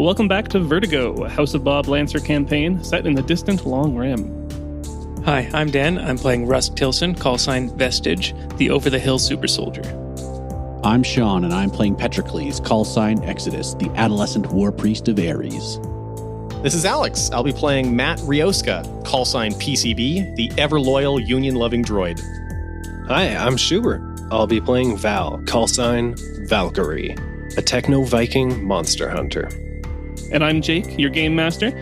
Welcome back to Vertigo, a House of Bob Lancer campaign set in the distant Long Rim. Hi, I'm Dan. I'm playing Rusk Tillsen, call sign Vestige, the over-the-hill super soldier. I'm Shaun, and I'm playing Petrakles, call sign Exodus, the adolescent war priest of Ares. This is Alex. I'll be playing Matt Ryoska, call sign P.C.B, the ever-loyal, union-loving droid. Hi, I'm Shubert. I'll be playing Val, call sign VALKYRIE, a techno-Viking monster hunter. And I'm Jake, your game master.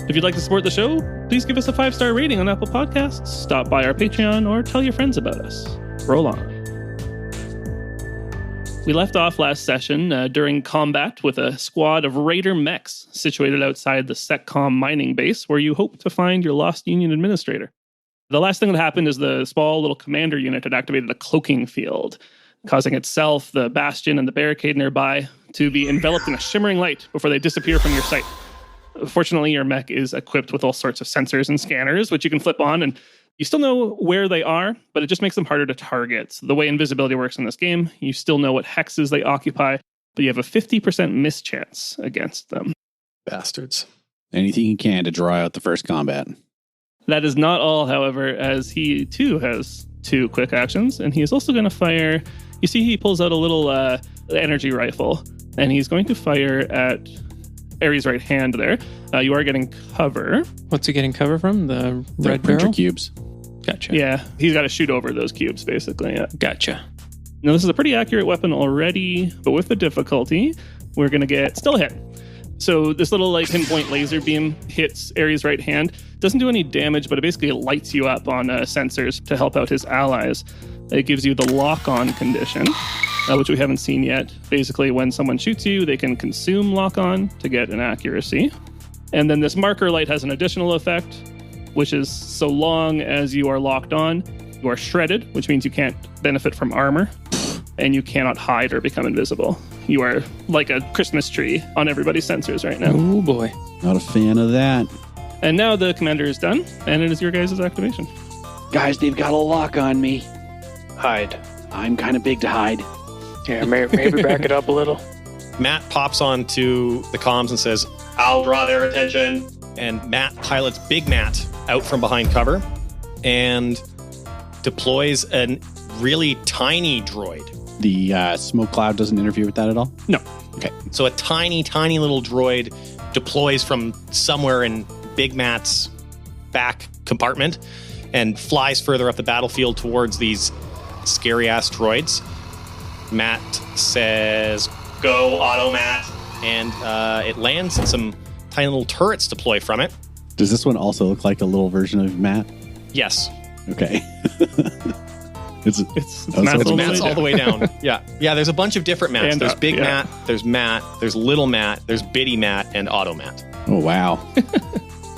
If you'd like to support the show, please give us a 5-star rating on Apple Podcasts, stop by our Patreon, or tell your friends about us. Roll on. We left off last session during combat with a squad of raider mechs situated outside the SecCom mining base where you hope to find your lost Union administrator. The last thing that happened is the small little commander unit had activated a cloaking field, causing itself, the bastion, and the barricade nearby to be enveloped in a shimmering light before they disappear from your sight. Fortunately, your mech is equipped with all sorts of sensors and scanners, which you can flip on, and you still know where they are, but it just makes them harder to target. So the way invisibility works in this game, you still know what hexes they occupy, but you have a 50% mischance against them. Bastards. Anything you can to draw out the first combat. That is not all, however, as he too has 2 quick actions, and he is also going to fire. You see, he pulls out a little energy rifle, and he's going to fire at Ares' right hand there. You are getting cover. What's he getting cover from? The red printer barrel? cubes. Gotcha. Yeah, he's got to shoot over those cubes, basically. Yeah. Gotcha. Now, this is a pretty accurate weapon already, but with the difficulty, we're going to get still a hit. So this little pinpoint laser beam hits Ares' right hand. Doesn't do any damage, but it basically lights you up on sensors to help out his allies. It gives you the lock-on condition, which we haven't seen yet. Basically, when someone shoots you, they can consume lock-on to get an accuracy. And then this marker light has an additional effect, which is so long as you are locked on, you are shredded, which means you can't benefit from armor, and you cannot hide or become invisible. You are like a Christmas tree on everybody's sensors right now. Oh boy. Not a fan of that. And now the commander is done, and it is your guys' activation. Guys, they've got a lock on me. Hide. I'm kind of big to hide. Yeah, maybe back it up a little. Matt pops onto the comms and says, "I'll draw their attention." And Matt pilots Big Matt out from behind cover and deploys a really tiny droid. The smoke cloud doesn't interfere with that at all? No. Okay. So a tiny, tiny little droid deploys from somewhere in Big Matt's back compartment and flies further up the battlefield towards these scary-ass droids. Matt says, "Go, Auto Matt." And it lands and some tiny little turrets deploy from it. Does this one also look like a little version of Matt? Yes. Okay. It's Matt's all the way down. Yeah. There's a bunch of different Matts. And there's Big yeah. Matt, there's Little Matt, there's Bitty Matt, and Auto Matt. Oh, wow.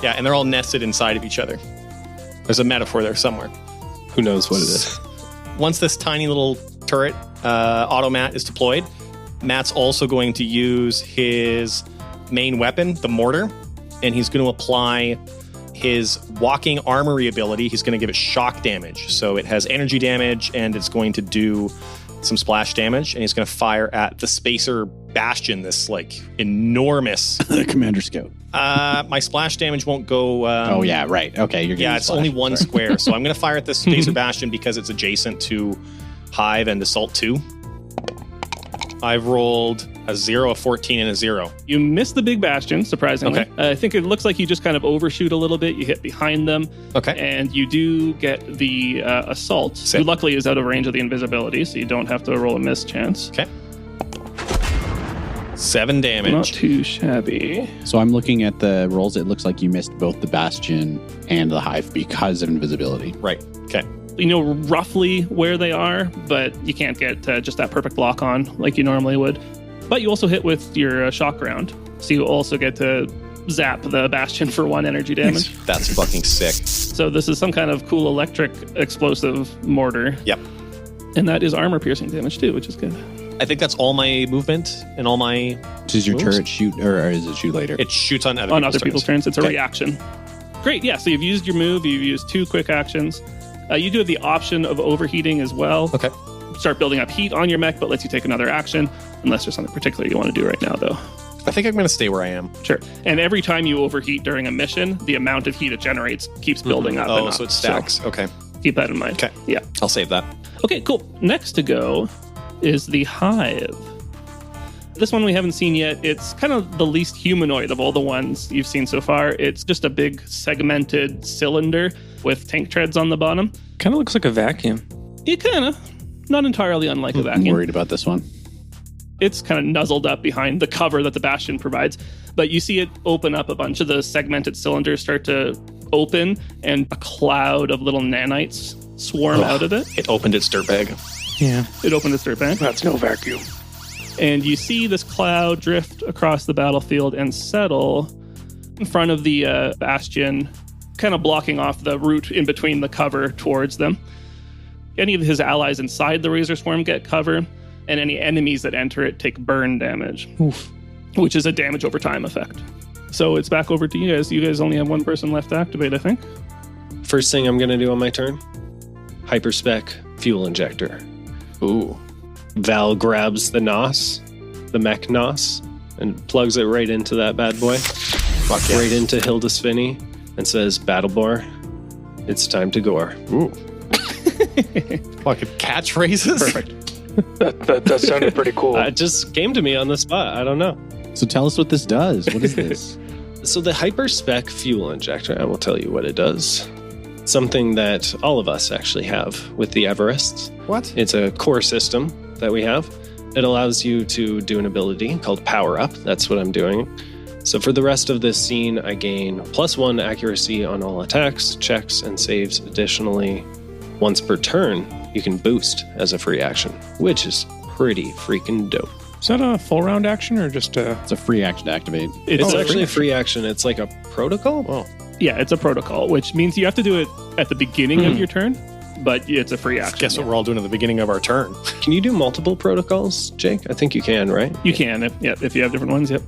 Yeah, and they're all nested inside of each other. There's a metaphor there somewhere. Who knows what it is? Once this tiny little turret, Auto Matt, is deployed, Matt's also going to use his main weapon, the mortar, and he's going to apply his walking armory ability. He's going to give it shock damage. So it has energy damage, and it's going to do some splash damage, and he's going to fire at the Spacer Bastion, this enormous... Commander Scout. My splash damage won't go... oh, yeah, right. Okay, you're getting it's only one square. So I'm going to fire at this Spacer Bastion because it's adjacent to Hive and Assault 2. I've rolled a 0, a 14, and a 0. You missed the big bastion, surprisingly. Okay. I think it looks like you just kind of overshoot a little bit. You hit behind them. Okay. And you do get the assault, Sick. who luckily is out of range of the invisibility, so you don't have to roll a miss chance. Okay. 7 damage. Not too shabby. So I'm looking at the rolls. It looks like you missed both the Bastion and the Hive because of invisibility. Right. Okay. You know roughly where they are, but you can't get just that perfect lock on like you normally would. But you also hit with your shock round, so you also get to zap the Bastion for 1 energy damage. That's fucking sick. So this is some kind of cool electric explosive mortar. Yep. And that is armor piercing damage too, which is good. I think that's all my movement and all my... Does your moves? turret shoot, or is it shoot later? It shoots on other people's turns. It's a reaction. Great, yeah, so you've used your move, you've used 2 quick actions. You do have the option of overheating as well. Okay. Start building up heat on your mech, but lets you take another action, unless there's something particular you want to do right now, though. I think I'm going to stay where I am. Sure. And every time you overheat during a mission, the amount of heat it generates keeps building up. Oh, and so up. it stacks. Okay. Keep that in mind. Okay. Yeah. I'll save that. Okay, cool. Next to go is the Hive. This one we haven't seen yet. It's kind of the least humanoid of all the ones you've seen so far. It's just a big segmented cylinder with tank treads on the bottom. Kind of looks like a vacuum. It kind of, not entirely unlike a I'm vacuum. worried about this one. It's kind of nuzzled up behind the cover that the Bastion provides. But you see it open up, a bunch of the segmented cylinders start to open, and a cloud of little nanites swarm out of it. It opened its dirt bag. Yeah. It opened its dirt bag. That's no vacuum. And you see this cloud drift across the battlefield and settle in front of the Bastion, kind of blocking off the route in between the cover towards them. Any of his allies inside the Razor Swarm get cover, and any enemies that enter it take burn damage, which is a damage over time effect. So it's back over to you guys. You guys only have one person left to activate, I think. First thing I'm going to do on my turn, hyperspec fuel injector. Ooh. Val grabs the NOS, the mech NOS, and plugs it right into that bad boy. Fuck yeah. Right into Hilda Svinny, and says, Battlebore, it's time to gore. Ooh. Fucking catchphrases? Perfect. That sounded pretty cool. It just came to me on the spot. I don't know. So tell us what this does. What is this? So the hyperspec fuel injector, I will tell you what it does. Something that all of us actually have with the Everests. What? It's a core system that we have. It allows you to do an ability called Power Up. That's what I'm doing. So for the rest of this scene, I gain +1 accuracy on all attacks, checks, and saves. Additionally, once per turn, you can boost as a free action, which is pretty freaking dope. Is that a full round action or just a... It's a free action to activate. It's actually a free action. It's like a protocol? Oh. Yeah, it's a protocol, which means you have to do it at the beginning of your turn, but it's a free action. Guess what we're all doing at the beginning of our turn? Can you do multiple protocols, Jake? I think you can, right? You can, if you have different ones, yep.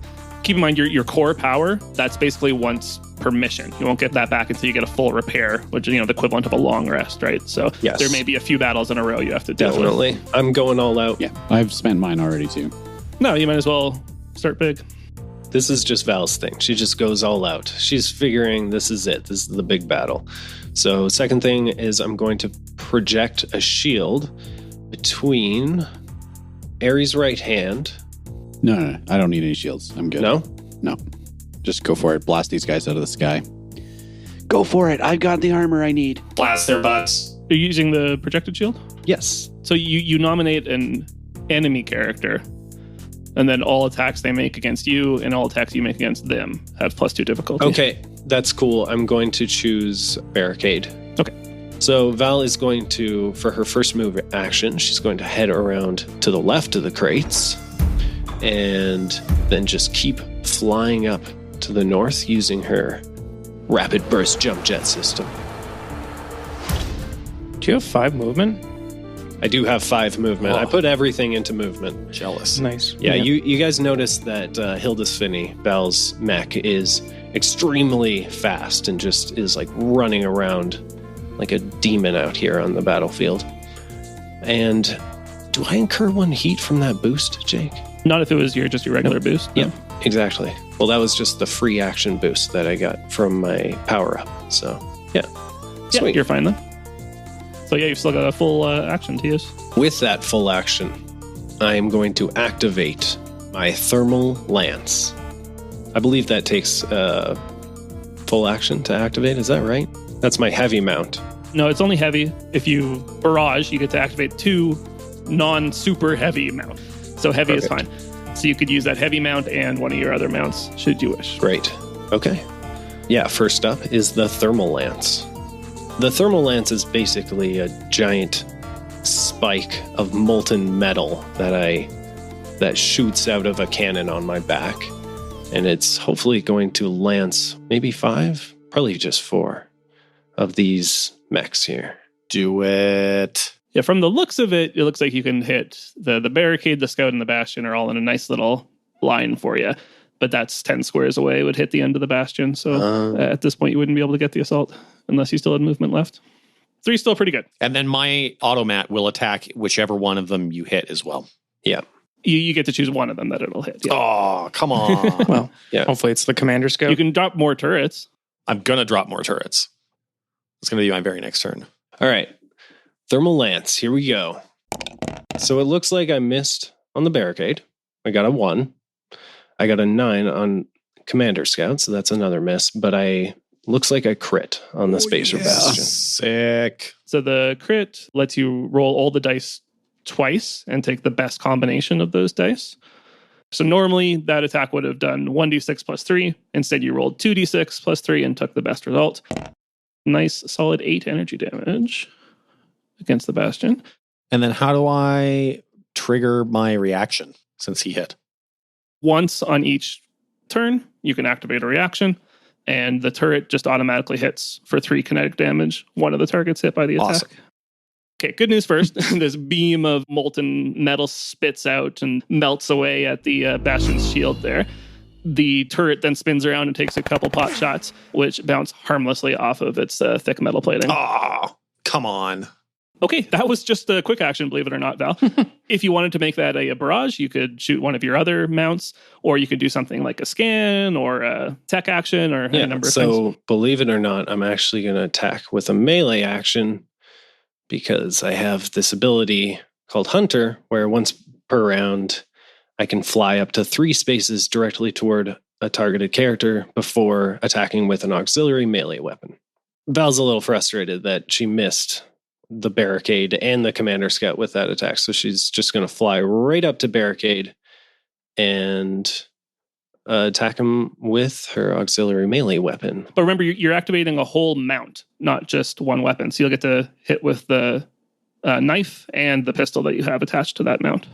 Keep in mind your core power, that's basically once per mission. You won't get that back until you get a full repair, which is, the equivalent of a long rest, right? So Yes. there may be a few battles in a row you have to deal with. Definitely. I'm going all out. Yeah, I've spent mine already too. No, you might as well start big. This is just Val's thing. She just goes all out. She's figuring this is it. This is the big battle. So second thing is I'm going to project a shield between Ares' right hand. No, I don't need any shields. I'm good. No? No. Just go for it. Blast these guys out of the sky. Go for it. I've got the armor I need. Blast their butts. You're using the projected shield? Yes. So you nominate an enemy character, and then all attacks they make against you and all attacks you make against them have +2 difficulty. Okay, that's cool. I'm going to choose Barricade. Okay. So Val is going to, for her first move action, she's going to head around to the left of the crates and then just keep flying up to the north using her rapid burst jump jet system. Do you have 5 movement? I do have 5 movement. Oh. I put everything into movement. Jealous. Nice. Yeah, you guys noticed that Hilda Svinny, Val's mech, is extremely fast and just is like running around like a demon out here on the battlefield. And do I incur 1 heat from that boost, Jake? Not if it was just your regular boost. no. Yeah, exactly. Well, that was just the free action boost that I got from my power up. So, yeah. Yeah, Sweet. you're fine then. So yeah, you've still got a full action to use. With that full action, I am going to activate my thermal lance. I believe that takes full action to activate. Is that right? That's my heavy mount. No, it's only heavy. If you barrage, you get to activate 2 non-super heavy mounts. So heavy is fine. So you could use that heavy mount and one of your other mounts, should you wish. Great. Okay. Yeah, first up is the thermal lance. The thermal lance is basically a giant spike of molten metal that shoots out of a cannon on my back. And it's hopefully going to lance maybe 5, probably just 4 of these mechs here. Do it. Yeah, from the looks of it, it looks like you can hit the barricade, the scout, and the bastion are all in a nice little line for you. But that's 10 squares away. It would hit the end of the bastion. So at this point, you wouldn't be able to get the assault unless you still had movement left. 3's still pretty good. And then my automat will attack whichever one of them you hit as well. Yeah. You get to choose one of them that it'll hit. Yeah. Oh, come on. Well, Yeah. hopefully it's the commander scope. You can drop more turrets. I'm going to drop more turrets. It's going to be my very next turn. All right. Thermal Lance. Here we go. So it looks like I missed on the barricade. I got a 1. I got a 9 on Commander Scout, so that's another miss. But looks like I crit on the Spacer Bastion. Sick. So the crit lets you roll all the dice twice and take the best combination of those dice. So normally that attack would have done 1d6 plus 3. Instead, you rolled 2d6 plus 3 and took the best result. Nice, solid 8 energy damage against the Bastion. And then how do I trigger my reaction since he hit? Once on each turn, you can activate a reaction, and the turret just automatically hits for 3 kinetic damage. One of the targets hit by the attack. Awesome. Okay, good news first. This beam of molten metal spits out and melts away at the Bastion's shield there. The turret then spins around and takes a couple pot shots, which bounce harmlessly off of its thick metal plating. Oh, come on. Okay, that was just a quick action, believe it or not, Val. If you wanted to make that a barrage, you could shoot one of your other mounts, or you could do something like a scan or a tech action or a number of things. So believe it or not, I'm actually going to attack with a melee action because I have this ability called Hunter, where once per round, I can fly up to 3 spaces directly toward a targeted character before attacking with an auxiliary melee weapon. Val's a little frustrated that she missed the barricade and the Commander Scout with that attack, so she's just going to fly right up to barricade and attack him with her auxiliary melee weapon. But remember, you're activating a whole mount, not just one weapon. So you'll get to hit with the knife and the pistol that you have attached to that mount.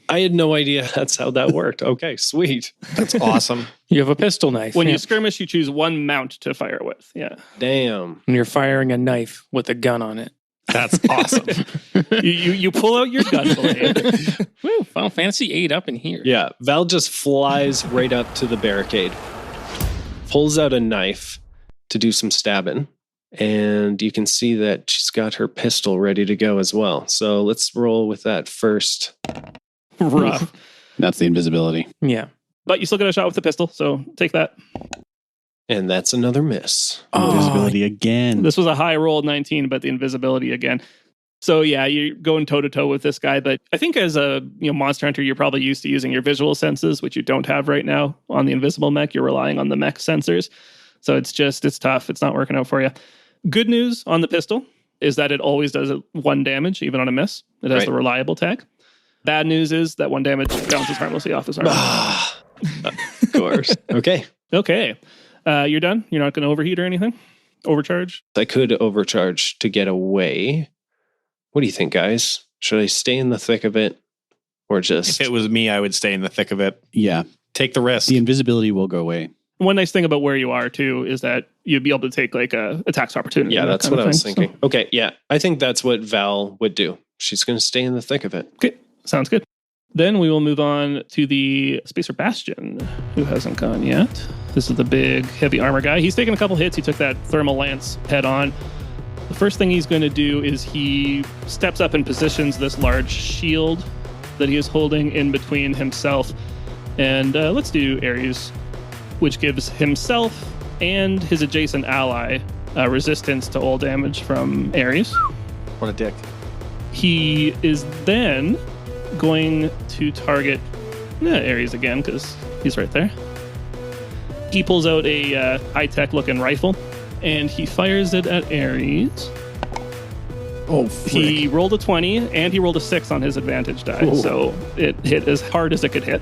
I had no idea that's how that worked. Okay, sweet. That's awesome. You have a pistol knife. When you skirmish, you choose one mount to fire with. Yeah. Damn. And you're firing a knife with a gun on it. That's awesome. you pull out your gun blade. Woo, Final Fantasy 8 up in here. Yeah, Val just flies right up to the barricade, pulls out a knife to do some stabbing, and you can see that she's got her pistol ready to go as well. So let's roll with that first. Rough. That's the invisibility. Yeah. But you still get a shot with the pistol, so take that. And that's another miss. Invisibility again. This was a high roll 19, but the invisibility again. So yeah, you're going toe to toe with this guy. But I think as a monster hunter, you're probably used to using your visual senses, which you don't have right now on the invisible mech. You're relying on the mech sensors. So it's tough. It's not working out for you. Good news on the pistol is that it always does 1 damage, even on a miss. It has the reliable tag. Bad news is that 1 damage bounces harmlessly off his arm. Of course. Okay. Okay. You're done? You're not going to overheat or anything? Overcharge? I could overcharge to get away. What do you think, guys? Should I stay in the thick of it or just... If it was me, I would stay in the thick of it. Yeah. Take the risk. The invisibility will go away. One nice thing about where you are, too, is that you'd be able to take like a tax opportunity. Yeah, that's what I was thinking. So. Okay, yeah. I think that's what Val would do. She's going to stay in the thick of it. Okay, sounds good. Then we will move on to the Spacer Bastion, who hasn't gone yet. This is the big, heavy armor guy. He's taken a couple hits. He took that thermal lance head on. The first thing he's going to do is he steps up and positions this large shield that he is holding in between himself. And let's do Ares, which gives himself and his adjacent ally resistance to all damage from Ares. What a dick. He is then going to target Ares again because he's right there. He pulls out a high-tech looking rifle and he fires it at Ares. Oh, frick. He rolled a 20 and he rolled a 6 on his advantage die. Ooh. So it hit as hard as it could hit.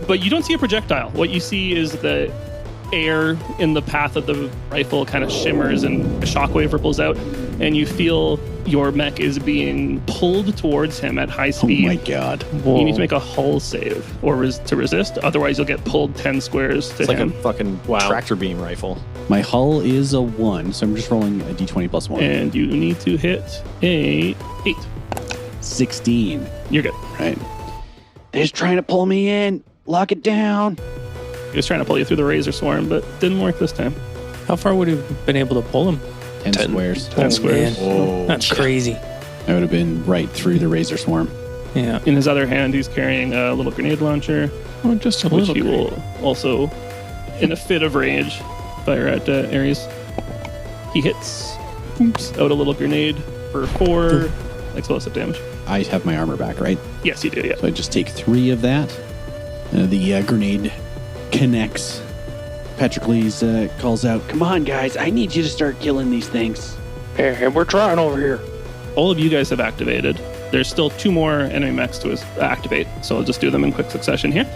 But you don't see a projectile. What you see is the air in the path of the rifle kind of shimmers and a shockwave ripples out, and you feel your mech is being pulled towards him at high Oh speed. my god. You need to make a hull save or to resist. Otherwise, you'll get pulled 10 squares to It's like him. a fucking tractor beam rifle. My hull is a 1, so I'm just rolling a d20 plus 1. And you need to hit a 8. 16. You're good. Right. They're just trying to pull me in. Lock it down. He was trying to pull you through the razor swarm, but didn't work this time. How far would you have been able to pull him? 10 squares. 10 squares. Man. That's crazy. I would have been right through the razor swarm. Yeah. In his other hand, he's carrying a little grenade launcher, Oh, just a which little he bit. will also, in a fit of rage, fire at Ares. He hits. Oops. Out a little grenade for 4 explosive damage. I have my armor back, right? Yes, you do, yeah. So I just take 3 of that. The grenade connects. Petrakles calls out, "Come on, guys. I need you to start killing these things." Hey, we're trying over here. All of you guys have activated. There's still 2 more enemy mechs to activate, so I'll just do them in quick succession here.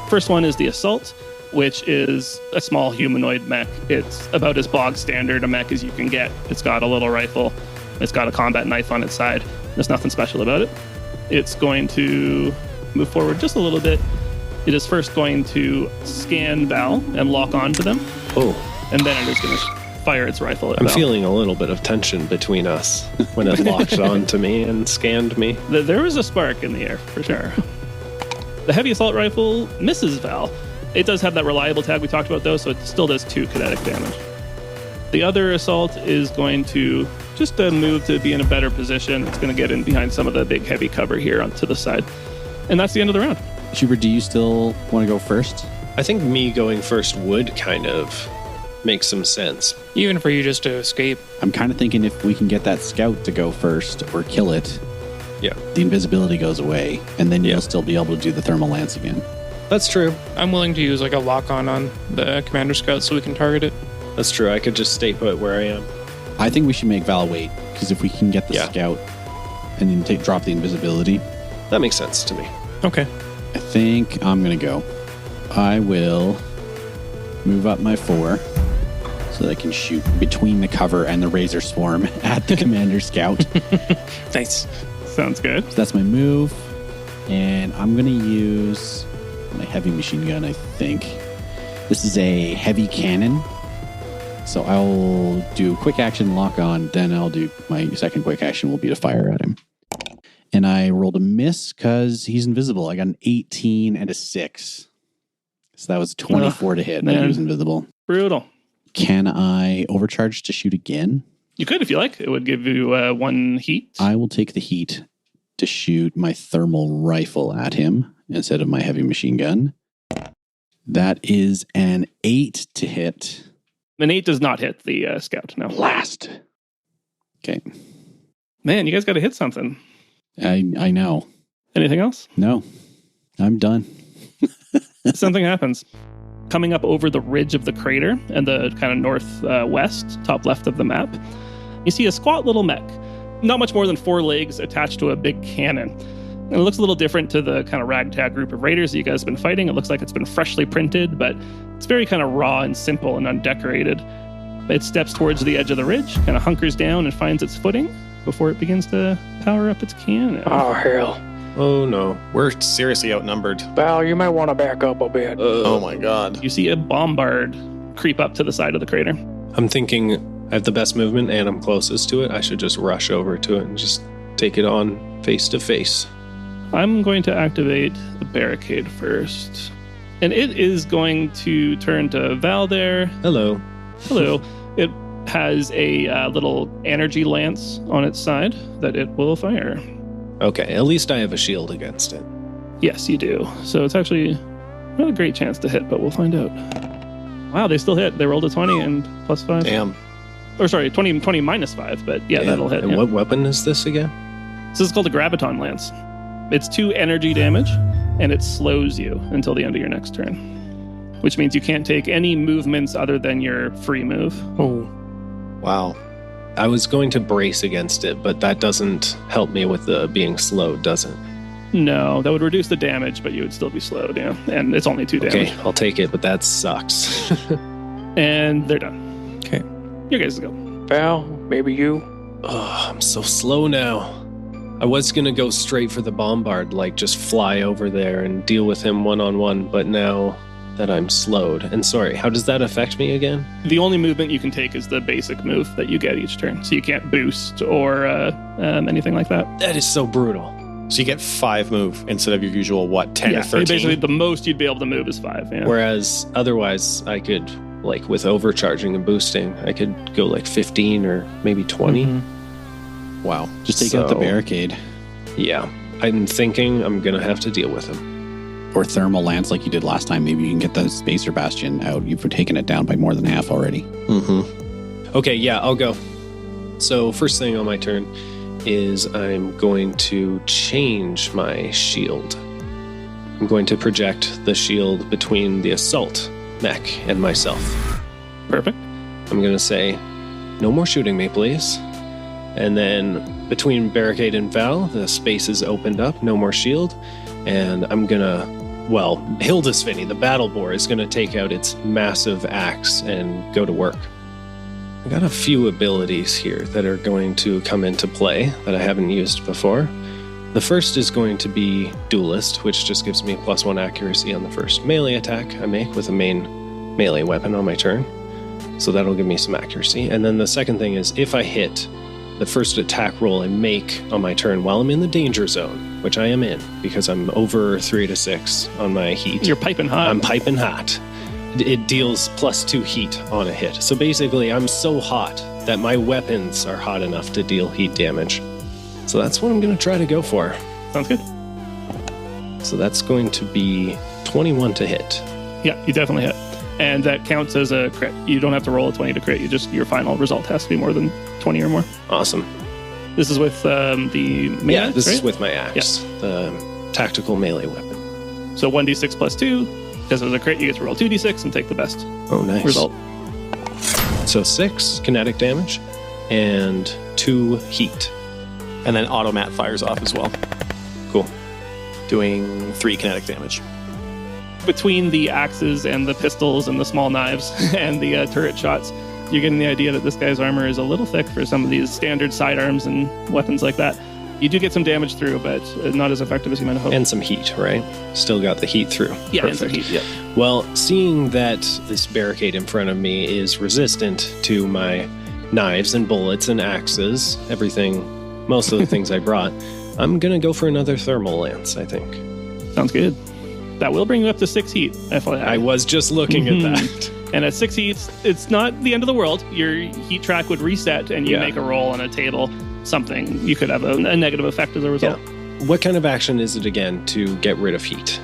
First one is the Assault, which is a small humanoid mech. It's about as bog standard a mech as you can get. It's got a little rifle. It's got a combat knife on its side. There's nothing special about it. It's going to move forward just a little bit. It is first going to scan Val and lock onto them, Oh, and then it is going to fire its rifle at I'm Val. feeling a little bit of tension between us when it locked onto me and scanned me. There was a spark in the air, for sure. The heavy assault rifle misses Val. It does have that reliable tag we talked about, though, so it still does 2 kinetic damage. The other assault is going to just move to be in a better position. It's going to get in behind some of the big heavy cover here onto the side. And that's the end of the round. Schubert, do you still want to go first? I think me going first would kind of make some sense. Even for you just to escape. I'm kind of thinking if we can get that scout to go first or kill it, Yeah, the invisibility goes away, and then Yeah. you'll still be able to do the thermal lance again. that's true. I'm willing to use like a lock-on the Commander Scout so we can target it. That's true. I could just stay put where I am. I think we should make Val wait, because if we can get the Yeah. scout and then drop the invisibility, That makes sense to me. Okay. I think I'm going to go. I will move up my 4 so that I can shoot between the cover and the Razor Swarm at the Commander Scout. Nice. Sounds good. So that's my move. And I'm going to use my heavy machine gun, I think. This is a heavy cannon. So I'll do quick action lock on, then I'll do my second quick action will be to fire at him. And I rolled a miss because he's invisible. I got an 18 and a 6. So that was 24 to hit, but he man. was invisible. Brutal. Can I overcharge to shoot again? You could if you like. It would give you 1 heat. I will take the heat to shoot my thermal rifle at him instead of my heavy machine gun. That is an 8 to hit. An 8 does not hit the scout, no. Blast. Okay. Man, you guys got to hit something. I know. Anything else? No. I'm done. Something happens. Coming up over the ridge of the crater and the kind of northwest, top left of the map, you see a squat little mech. Not much more than 4 legs attached to a big cannon. And it looks a little different to the kind of ragtag group of raiders that you guys have been fighting. It looks like it's been freshly printed, but it's very kind of raw and simple and undecorated. It steps towards the edge of the ridge, kind of hunkers down and finds its footing before it begins to power up its cannon. Oh, hell. Oh no. We're seriously outnumbered. Val, you might want to back up a bit. Oh my god. You see a bombard creep up to the side of the crater. I'm thinking I have the best movement and I'm closest to it. I should just rush over to it and just take it on face to face. I'm going to activate the barricade first. And it is going to turn to Val there. Hello. Hello. It has a little energy lance on its side that it will fire. Okay, at least I have a shield against it. Yes, you do. So it's actually not a great chance to hit, but we'll find out. Wow, they still hit. They rolled a 20 and plus 5. Damn. Or sorry, 20 minus 5, but yeah, that'll hit. And Yeah. what weapon is this again? So this is called a graviton lance. It's 2 energy damage, and it slows you until the end of your next turn, which means you can't take any movements other than your free move. Oh. Wow. I was going to brace against it, but that doesn't help me with the being slowed, does it? No, that would reduce the damage, but you would still be slowed, yeah. And it's only 2 damage. Okay, I'll take it, but that sucks. And they're done. Okay. You guys go. Val, maybe you? Oh, I'm so slow now. I was going to go straight for the bombard, like just fly over there and deal with him one-on-one, but now that I'm slowed. And sorry, how does that affect me again? The only movement you can take is the basic move that you get each turn. So you can't boost or anything like that. That is so brutal. So you get 5 move instead of your usual, 10 or 13? Basically the most you'd be able to move is 5, yeah. Whereas otherwise I could, like with overcharging and boosting, I could go like 15 or maybe 20. Mhm. Wow. Just take out the So- barricade. Yeah. I'm thinking I'm going to have to deal with him. Or thermal lance like you did last time. Maybe you can get the Spacer Bastion out. You've taken it down by more than half already. Mm-hmm. Okay, yeah, I'll go. So first thing on my turn is I'm going to change my shield. I'm going to project the shield between the assault mech and myself. Perfect. I'm going to say, no more shooting me, please. And then between Barricade and Val, the space is opened up, no more shield. And I'm going to, Hildisvini, the battle boar, is going to take out its massive axe and go to work. I got a few abilities here that are going to come into play that I haven't used before. The first is going to be Duelist, which just gives me +1 accuracy on the first melee attack I make with a main melee weapon on my turn. So that'll give me some accuracy. And then the second thing is if I hit the first attack roll I make on my turn while I'm in the danger zone, which I am in because I'm over 3 to 6 on my heat. You're piping hot. I'm piping hot. It deals +2 heat on a hit. So basically, I'm so hot that my weapons are hot enough to deal heat damage. So that's what I'm going to try to go for. Sounds good. So that's going to be 21 to hit. Yeah, you definitely hit. And that counts as a crit. You don't have to roll a 20 to crit. Your final result has to be more than 20 or more. Awesome. This is with the melee, Yeah, this right? is with my axe, the tactical melee weapon. So 1d6 plus 2. Because of the crit, you get to roll 2d6 and take the best Oh, nice. result. So 6 kinetic damage and 2 heat. And then automat fires off as well, Cool. doing 3 kinetic damage. Between the axes and the pistols and the small knives and the turret shots, you're getting the idea that this guy's armor is a little thick for some of these standard sidearms and weapons like that. You do get some damage through, but not as effective as you might have hoped. And some heat, right? Still got the heat through. Yeah, and some Perfect. heat, yeah. Well, seeing that this barricade in front of me is resistant to my knives and bullets and axes, everything, most of the things I brought, I'm going to go for another thermal lance, I think. Sounds good. That will bring you up to 6 heat, FYI. I was just looking at that. And at 6 heats, it's not the end of the world. Your heat track would reset and you Yeah. make a roll on a table. Something, you could have a negative effect as a result. Yeah. What kind of action is it again to get rid of heat?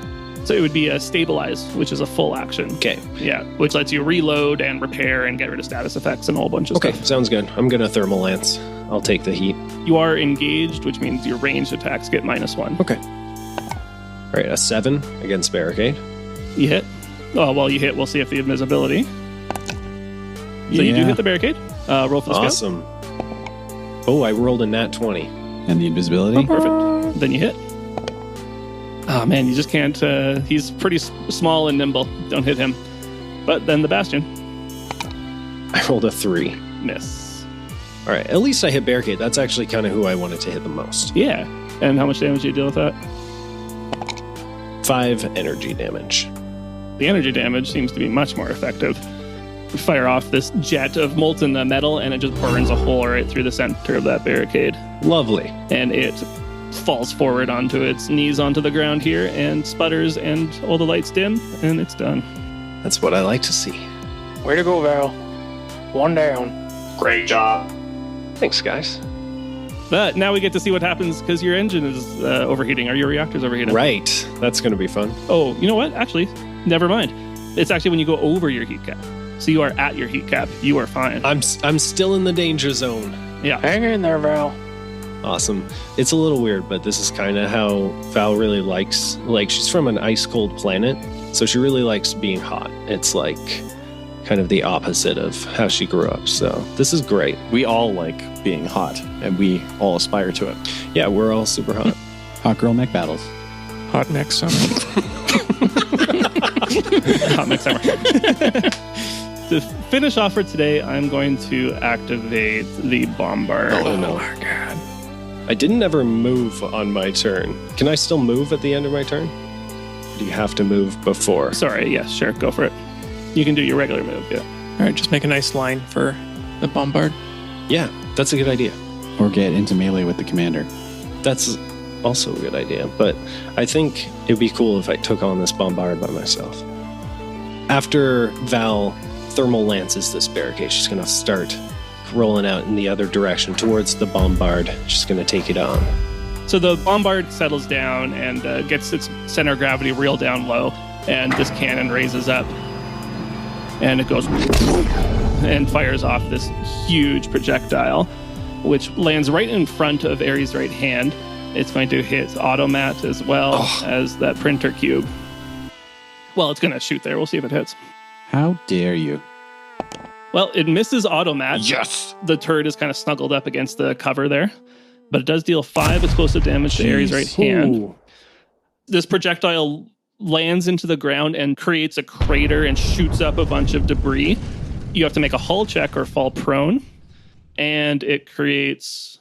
So it would be a stabilize, which is a full action. Okay. Yeah, which lets you reload and repair and get rid of status effects and a whole bunch of Okay, stuff. sounds good. I'm going to thermal lance. I'll take the heat. You are engaged, which means your ranged attacks get -1. Okay. All right, a 7 against barricade. You hit. Oh, well, you hit. We'll see if the invisibility. So you do Yeah. hit the barricade. Roll for the scout. Awesome. Oh, I rolled a nat 20. And the invisibility? Perfect. Then you hit. Oh, man, you just can't. He's pretty small and nimble. Don't hit him. But then the Bastion. I rolled a 3. Miss. All right, at least I hit barricade. That's actually kind of who I wanted to hit the most. Yeah. And how much damage do you deal with that? 5 energy damage. The energy damage seems to be much more effective. You fire off this jet of molten metal, and it just burns a hole right through the center of that barricade. Lovely. And it falls forward onto its knees onto the ground here and sputters, and all the lights dim, and it's done. That's what I like to see. Way to go, Val. 1 down. Great job. Thanks, guys. But now we get to see what happens because your engine is overheating, or your reactor's overheating. Right. That's going to be fun. Oh, you know what? Actually, never mind. It's actually when you go over your heat cap. So you are at your heat cap. You are fine. I'm still in the danger zone. Yeah. Hang in there, Val. Awesome. It's a little weird, but this is kind of how Val really likes, like, she's from an ice cold planet, so she really likes being hot. It's like kind of the opposite of how she grew up. So this is great. We all like being hot, and we all aspire to it. Yeah, we're all super hot. Hot girl mech battles. Hot neck summer. Hot mix summer. To finish off for today, I'm going to activate the bombard. Oh, no. my god. I didn't ever move on my turn. Can I still move at the end of my turn? Or do you have to move before? Sorry, yes, sure, go for it. You can do your regular move, yeah. All right, just make a nice line for the bombard. Yeah, that's a good idea. Or get into melee with the commander. That's also a good idea, but I think it'd be cool if I took on this bombard by myself. After Val thermal lances this barricade, she's going to start rolling out in the other direction towards the bombard. She's going to take it on. So the bombard settles down and gets its center of gravity real down low, and this cannon raises up, and it goes and fires off this huge projectile, which lands right in front of Ares' right hand. It's going to hit Automat as well as that printer cube. Well, it's going to shoot there. We'll see if it hits. How dare you? Well, it misses Automat. Yes. The turret is kind of snuggled up against the cover there, but it does deal 5 explosive damage to Ares' right hand. Ooh. This projectile lands into the ground and creates a crater and shoots up a bunch of debris. You have to make a hull check or fall prone, and it creates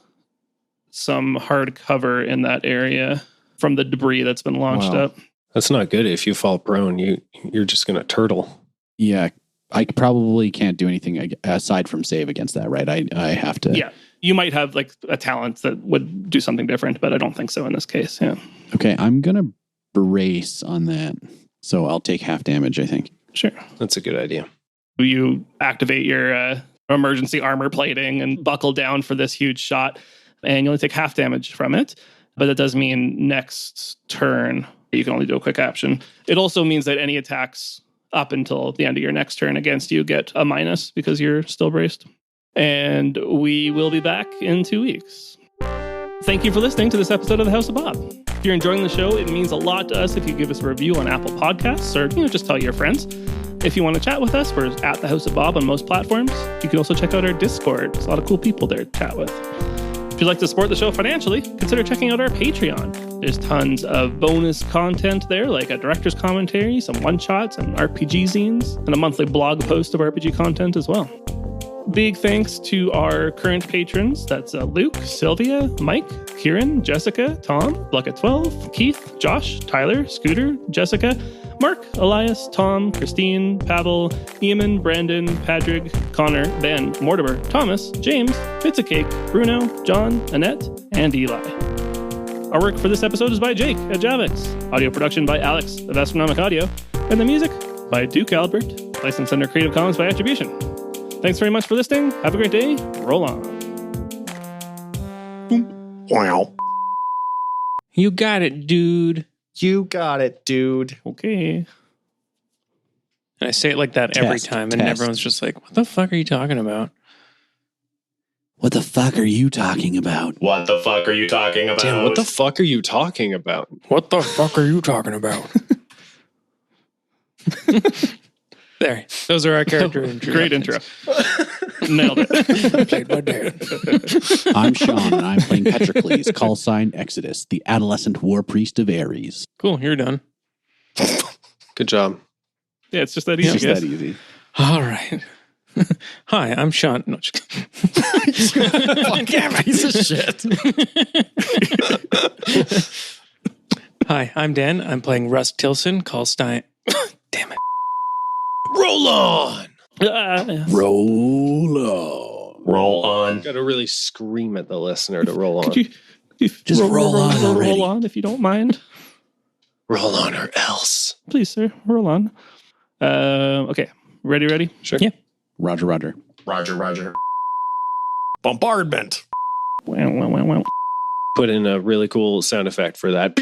some hard cover in that area from the debris that's been launched Wow. up. That's not good. If you fall prone, you're just going to turtle. Yeah, I probably can't do anything aside from save against that, right? I have to. Yeah. You might have like a talent that would do something different, but I don't think so in this case. Yeah. Okay, I'm going to brace on that. So I'll take half damage, I think. Sure. That's a good idea. You activate your emergency armor plating and buckle down for this huge shot, and you only take half damage from it. But that does mean next turn, you can only do a quick action. It also means that any attacks up until the end of your next turn against you get a minus because you're still braced. And we will be back in 2 weeks. Thank you for listening to this episode of The House of Bob. If you're enjoying the show, it means a lot to us if you give us a review on Apple Podcasts or just tell your friends. If you want to chat with us, we're at The House of Bob on most platforms. You can also check out our Discord. There's a lot of cool people there to chat with. If you'd like to support the show financially, consider checking out our Patreon. There's tons of bonus content there, like a director's commentary, some one-shots, and RPG zines, and a monthly blog post of RPG content as well. Big thanks to our current patrons. That's Luke, Sylvia, Mike, Kieran, Jessica, Tom, Blucket12, Keith, Josh, Tyler, Scooter, Jessica, Mark, Elias, Tom, Christine, Pavel, Eamon, Brandon, Patrick, Connor, Ben, Mortimer, Thomas, James, Pizzacake, Bruno, John, Annette, and Eli. Our work for this episode is by Jake at Javix. Audio production by Alex of Astronomic Audio. And the music by Duke Albert. Licensed under Creative Commons by Attribution. Thanks very much for listening. Have a great day. Roll on. Wow. You got it, dude. You got it, dude. Okay. And I say it like that every Test, time, and test. everyone's just like, what the fuck are you talking about? What the fuck are you talking about? What the fuck are you talking about? Damn, what the fuck are you talking about? What the fuck are you talking about? There. Those are our character intros. Great intro. Nailed it. Played by Dan. I'm Shaun, and I'm playing Petrakles, call sign Exodus, the adolescent war priest of Ares. Cool, you're done. Good job. Yeah, it's just that easy. It's guys. that easy. All right. Hi, I'm Shaun. No, just kidding. Fucking piece of shit. Hi, I'm Dan. I'm playing Rusk Tillsen, call sign. Damn it. Roll on. Roll on. Roll on. Got to really scream at the listener to roll on. Could you Just roll on already. Roll on if you don't mind. Roll on or else. Please, sir. Roll on. Okay. Ready? Sure. Yeah. Roger, Roger. Roger. Bombardment. Wow. Put in a really cool sound effect for that.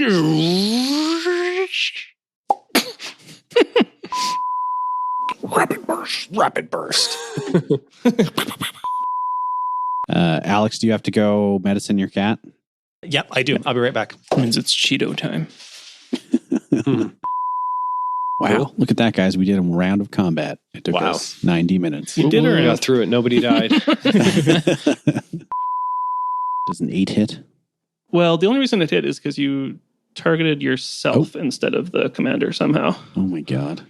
Rapid burst. Alex, do you have to go medicine your cat? Yep, I do. I'll be right back. Means it's Cheeto time. Wow. Look at that, guys. We did a round of combat. It took Wow. us 90 minutes. You did We it. got through it. Nobody died. Does an 8 hit? Well, the only reason it hit is because you targeted yourself instead of the commander somehow. Oh my god.